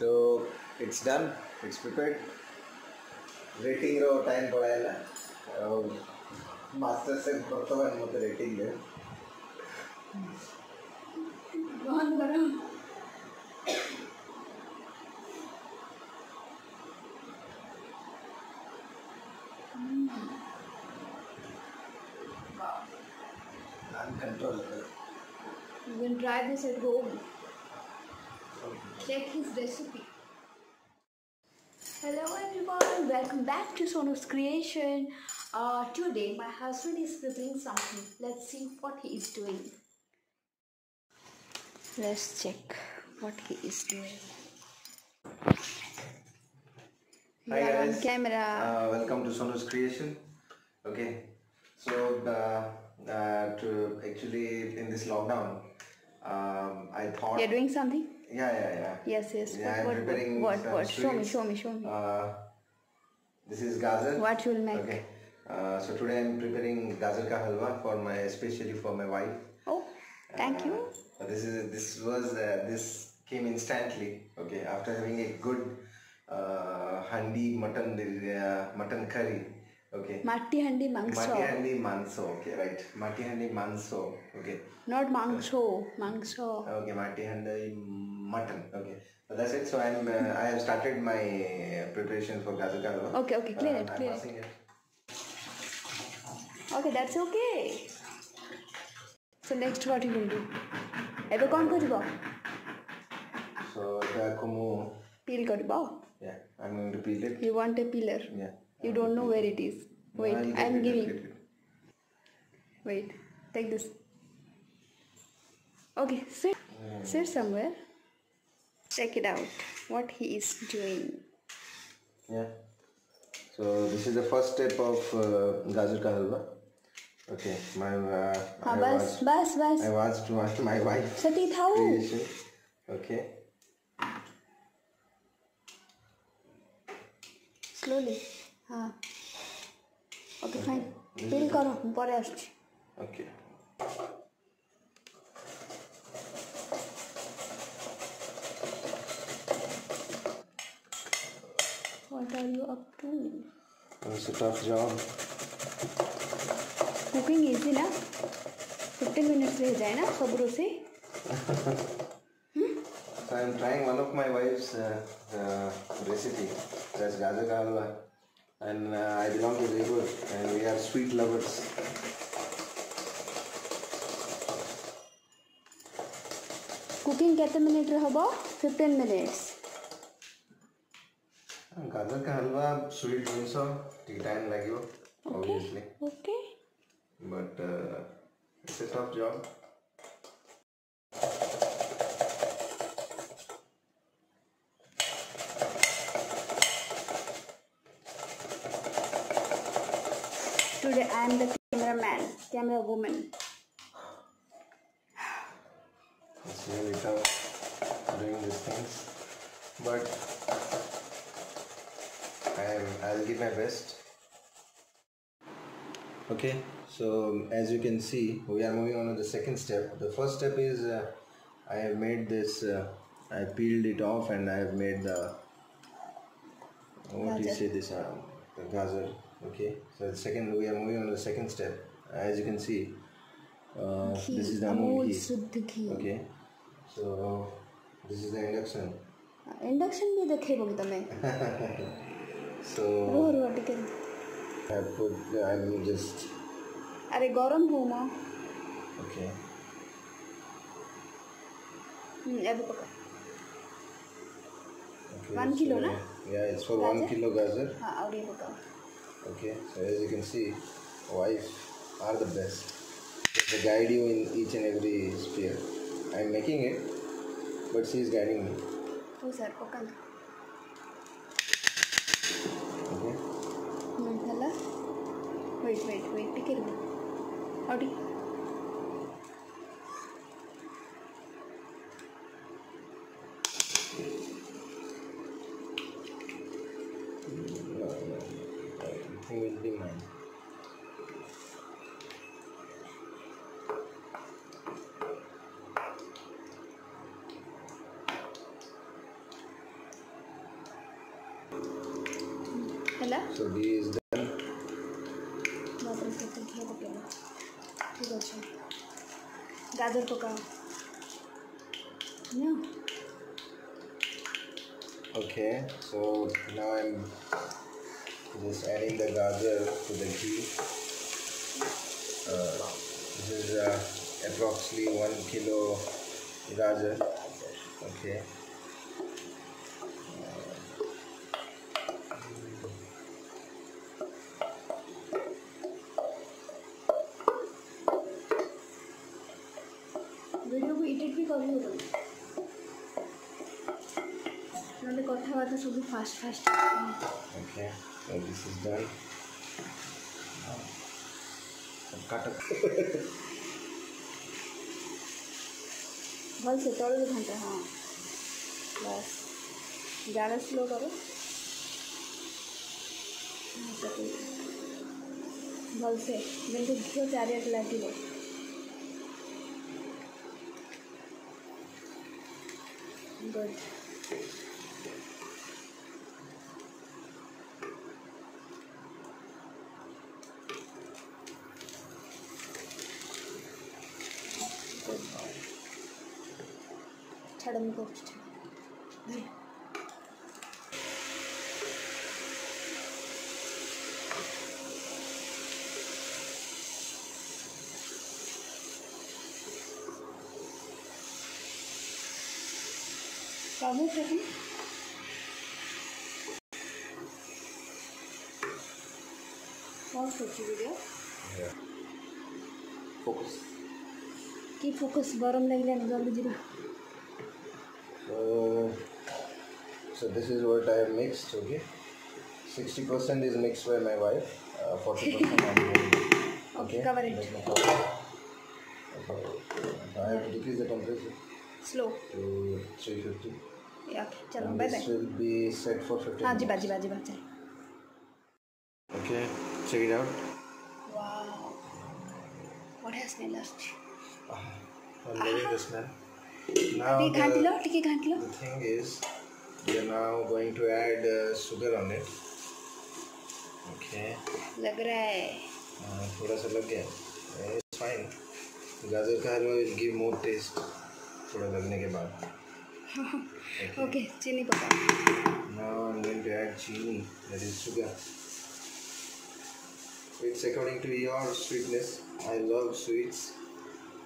So it's done. It's prepared. Rating ro time पड़ाएला. Master से प्रथम मत rating ले. बहुत गरम. Wow. Uncontrollable. You can try this at home. Check his recipe. Hello everyone, welcome back to Sonu's Creation. Today my husband is preparing something. Let's see what he is doing. Let's check what he is doing. Hi guys. On camera. Welcome to Sonu's Creation. Okay. So to actually in this lockdown, I thought You're doing something? Yeah. Yes. Yeah, I'm preparing What? some Show me. This is gajar. What you'll make? Okay. So today I'm preparing gajar ka halwa especially for my wife. Oh, thank you. This came instantly. Okay, after having a good handi mutton curry. Okay. Matti handi mangso. Matti handi manso. Okay, right. Matti handi manso. Okay. Not mangso. Okay, matti handi mutton. Okay. So that's it. So I have started my preparations for gajar ka halwa. Okay. Clear it. I'm passing it. Okay, that's okay. So next what you will do? Ever gone karibo? So the kumu. Peel karibo? Yeah, I'm going to peel it. You want a peeler? Yeah. You don't know where it is. Wait, I'm giving. Wait, take this. Okay, sit somewhere. Check it out. What he is doing. Yeah. So this is the first step of gajar ka halwa. Okay, I watched my wife's creation. Okay. Slowly. Okay, fine. Peel karo, pore aschi. Okay. What are you up to? It's a tough job. Cooking easy na? 15 minutes रह जाए ना सब रोसे. So I'm trying one of my wife's recipe. That's gajar ka halwa, and I belong to the group, and we are sweet lovers. Cooking कितने minute रहबो? 15 minutes. गाजर का हलवा sweet जिनसो टिक टाइम लागियो obviously. Okay. But it's a tough job. Today I am the camera woman. It's really tough doing these things, but I'll give my best. Okay, so as you can see, we are moving on to the second step. The first step is I have made this. I peeled it off and I have made the what do you say this the gajar. Okay, so the second we are moving on to the second step. As you can see, this is the Amul ghee. Okay, so this is the induction. Induction भी देखे बोगे तमे. So I'm just. अरे गरम हो माँ. Okay. अभी पका. Okay, 1 kilo ना? Yeah, it's for 1 kilo gajar. हाँ और ये पका. Okay, so as you can see, wives are the best. They guide you in each and every sphere. I'm making it, but she is guiding me. Oh sir, पका. Okay. Hello. Wait. Take it. Howdy. No. Everything will be mine. So B is done. ठीक अच्छे गाजर पकाओ Okay, so now I'm just adding the gajar to the ghee. This is approximately 1 kilo gajar. Okay. Video को edit भी कर लो नले कथाबार्ता सब fast fast Okay, so this is done. Cut up. भल से तौल घंटा हाँ बस ज़्यादा स्लो करो भल से बिल्कुल घी चारिया लगे गुड छड़म को काबू करें कौन सोची वीडियो Focus. की फोकस गरम लगे जल्दी जीरा So this is what I have mixed. Okay, 60% is mixed by my wife. 40% I'm doing. Okay, cover it. Let me cover. Okay. I have to decrease the temperature slow to 350. या चलो And by this by will be set for 15 हाँ जी minutes. बाजी बाजी बाजी Okay, check it out. Wow what has smell last I'm loving the smell. Now अभी घाट लो टिके घाट लो the thing is, we are now going to add sugar on it. Okay. लग रहा है थोड़ा सा लग गया. It's fine. गाजर का हलवा will give more taste. थोड़ा लगने के बाद. ओके चीनी पका Now I'm going to add chini, that is sugar. It's according to your sweetness. I love sweets.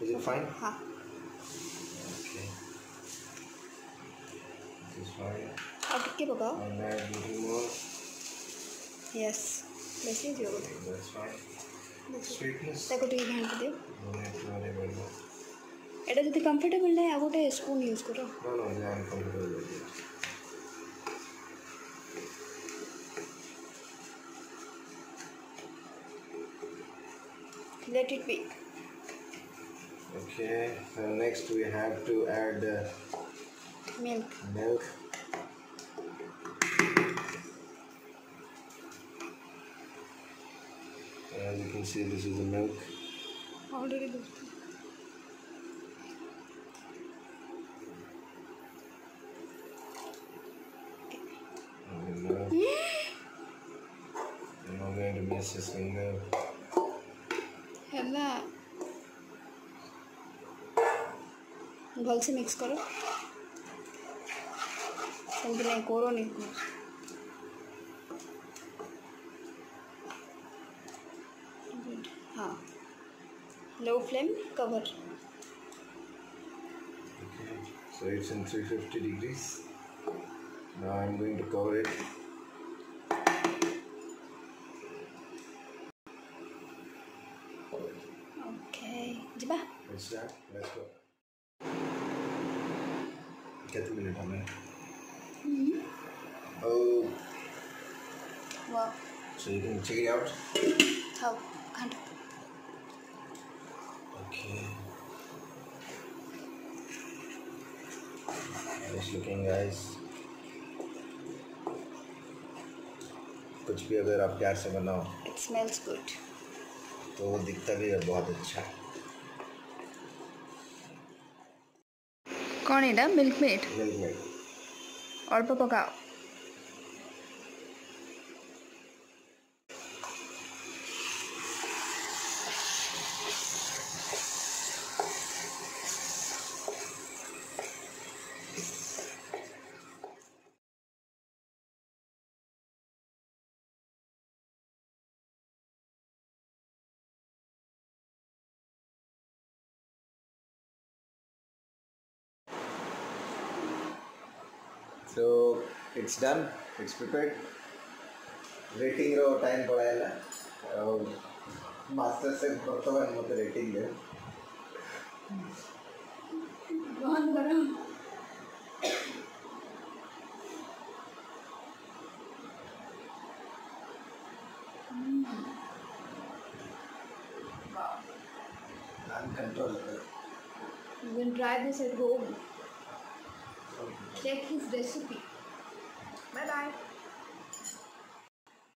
Is it fine? हाँ Okay. This is fine. अब टिके पकाओ I'll add a little more. Yes वैसे ही जो Okay, that's fine. Sweetness. ताको टिके घाट दियो No need to worry about that. एटा जति कंफर्टेबल नै आ गोटे स्पून यूज करो No, I'm comfortable with it. Let it be Okay, so next we have to add milk milk. As you can see, this is the milk. Already And the milk. I'm not going to miss this finger. हैला भल से mix करो जल्दी नहीं करो नहीं हाँ low flame cover Okay, so it's in 350 degrees. Now I'm going to cover it. Okay जिबा Let's start. Let's go. कितने मिनट हमें? Oh, वाह so you can check it out. खाओ घंटा Okay. Nice looking, guys. कुछ भी अगर आप प्यार से बनाओ इट स्मेल्स गुड तो वो दिखता भी है बहुत अच्छा. कौन एटा मिल्क मेड मिल्क मेड. अल्प पकाओ So it's done. It's prepared. Rating ro time ಕೊಡಲ್ಲ ಮಾಸ್ಟರ್ ಸೆಟ್ ಕೊಡ್ತವ ಮತ್ತೆ ರೇಟಿಂಗ್ बहुत गरम uncontrollable. You can try this at home. Check his recipe. Bye bye.